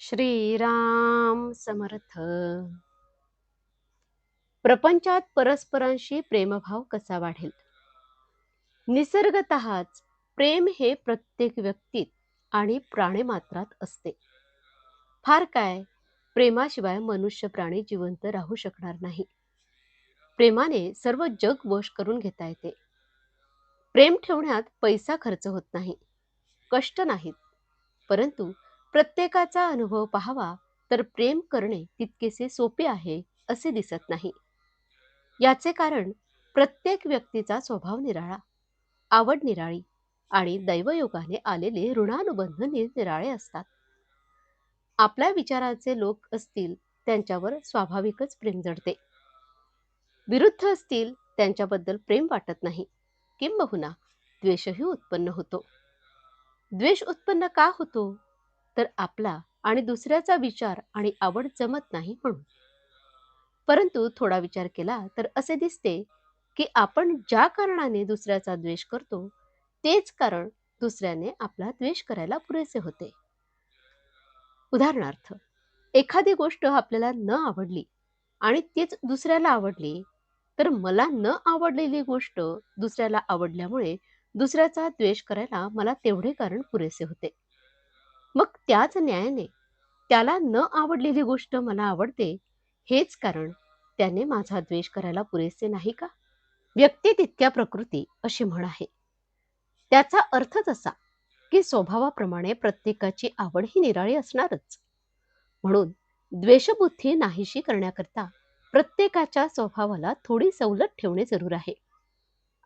श्रीराम समर्थ. प्रपंचात परस्परांशी प्रेमभाव कसा वाढेल? निसर्गतःच प्रेम हे प्रत्येक व्यक्तीत आणि प्राणीमात्रात असते. फार काय, प्रेमाशिवाय मनुष्य प्राणी जिवंत राहू शकणार नाही. प्रेमाने सर्व जग वश करून घेता येते. प्रेम ठेवण्यात पैसा खर्च होत नाही, कष्ट नाहीत. परंतु प्रत्येकाचा अनुभव पाहावा तर प्रेम करणे तितकेसे सोपे आहे असे दिसत नाही. याचे कारण प्रत्येक व्यक्तीचा स्वभाव निराळा, आवड निराळी आणि दैवयोगाने आलेले ऋणानुबंध निरनिराळे असतात. आपल्या विचाराचे लोक असतील त्यांच्यावर स्वाभाविकच प्रेम जडते. विरुद्ध असतील त्यांच्याबद्दल प्रेम वाटत नाही, किंबहुना द्वेषही उत्पन्न होतो. द्वेष उत्पन्न का होतो? तर आपला आणि दुसऱ्याचा विचार आणि आवड जमत नाही म्हणून. परंतु थोडा विचार केला तर असे दिसते की आपण ज्या कारणाने दुसऱ्याचा द्वेष करतो तेच कारण दुसऱ्याने आपला द्वेष करायला पुरेसे होते. उदाहरणार्थ, एखादी गोष्ट आपल्याला न आवडली आणि तीच दुसऱ्याला आवडली, तर मला न आवडलेली गोष्ट दुसऱ्याला आवडल्यामुळे दुसऱ्याचा द्वेष करायला मला तेवढे कारण पुरेसे होते. मग त्याच न्यायाने त्याला न आवडलेली गोष्ट मला आवडते, हेच कारण त्याने माझा द्वेष करायला पुरेसे नाही का? व्यक्ती तितक्या प्रकृती अशी म्हण आहे. त्याचा अर्थच असा की स्वभावाप्रमाणे प्रत्येकाची आवड ही निराळी असणारच. म्हणून द्वेषबुद्धी नाहीशी करण्याकरता प्रत्येकाच्या स्वभावाला थोडी सवलत ठेवणे जरूर आहे.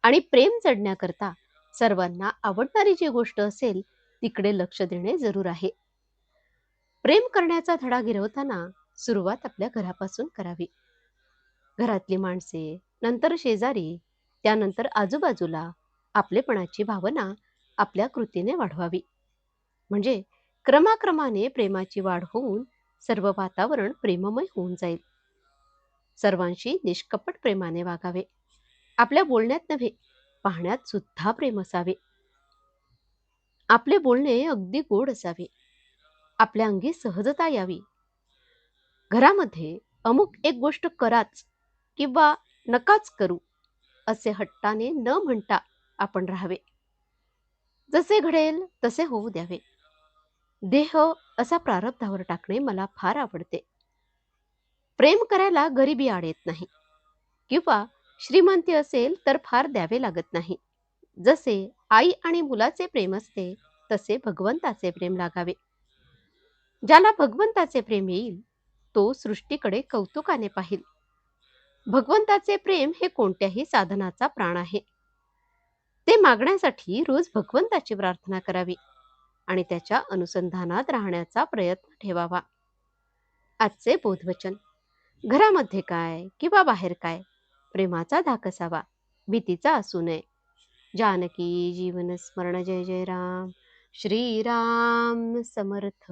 आणि प्रेम जडण्याकरता सर्वांना आवडणारी जी गोष्ट असेल तिकडे लक्ष देणे जरूर आहे. प्रेम करण्याचा धडा गिरवताना सुरुवात आपल्या घरापासून करावी. घरातली माणसे, नंतर शेजारी, त्यानंतर आजूबाजूला आपलेपणाची भावना आपल्या कृतीने वाढवावी. म्हणजे क्रमाक्रमाने प्रेमाची वाढ होऊन सर्व वातावरण प्रेममय होऊन जाईल. सर्वांशी निष्कपट प्रेमाने वागावे. आपल्या बोलण्यात नव्हे, पाहण्यात सुद्धा प्रेम असावे. आपले बोलणे अगदी गोड असावे. आपल्या अंगी सहजता यावी. घरामध्ये अमुक एक गोष्ट कराच किंवा नकाच करू असे हट्टाने न म्हणता आपण राहावे. जसे घडेल तसे होऊ द्यावे. देह असा प्रारब्धावर टाकणे मला फार आवडते. प्रेम करायला गरिबी आड येत नाही, किंवा श्रीमंती असेल तर फार द्यावे लागत नाही. जसे आई आणि मुलाचे प्रेम असते तसे भगवंताचे प्रेम लागावे. ज्याला भगवंताचे प्रेम येईल तो सृष्टीकडे कौतुकाने पाहिल. भगवंताचे प्रेम हे कोणत्याही साधनाचा प्राण आहे. ते मागण्यासाठी रोज भगवंताची प्रार्थना करावी आणि त्याच्या अनुसंधानात राहण्याचा प्रयत्न ठेवावा. आजचे बोधवचन: घरामध्ये काय किंवा बाहेर काय, प्रेमाचा धाक असावा, भीतीचा असू नये. जानकी जीवन स्मरण. जय जय राम. श्रीराम समर्थ.